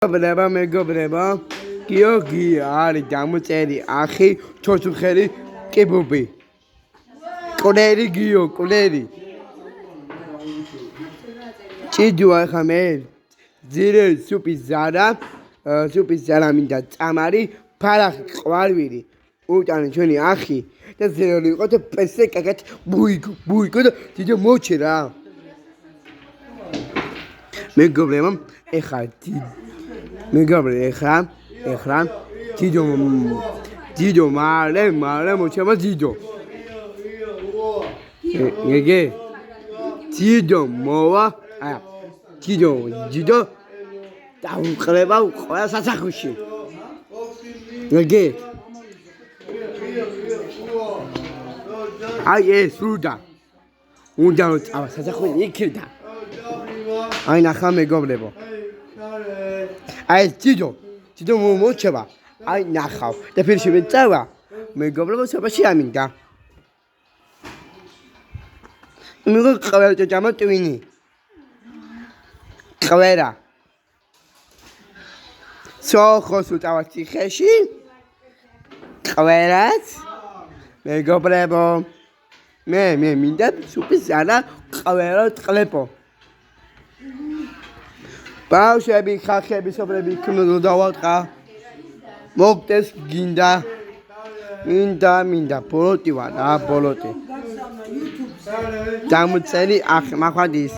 მეგობრებო, გიორგი არის დამუწერი ახი ჩოჩუხერი კებობი. კულერი გიო, კულერი. ჭიდუა ხა მე ძირე სუპის ზარა მინდა წამარი, ფარახი ყვარვილი. უტანი ჩვენი ახი და ზეროლი იყო და პესე კაკეთ ბუიგო და დიდო მოჩე რა. მეგობრებო, ეხლა დიდო მალე მოჩება დიდო. გეგე დიდო მოვა, დიდო დაუყრება ყველა სასახლეში. გეგე აი ეს რუდა უნდა რომ წავა სასახლეში იქირდა. აი ნახა მეგობრებო. აი დიდო მოჩება. აი ნახავ და ფირში მეწავა. მეგობრებო, სოფაში ამინდა. მეგო ყველა ჭაჭამა ტვინი. ყველა. სოხოს უწავა ციხეში. ყველაც. მეგობრებო. მე მინდა სუპის ზარა ყველა ტყლეპო. ბავშვები, ხალხები, სოფლები იქნებოდა დავატყა. მოგდეს მინდა ბოლოტი ვარ რა, ბოლოტი. დამუწერი ახ მახვადის.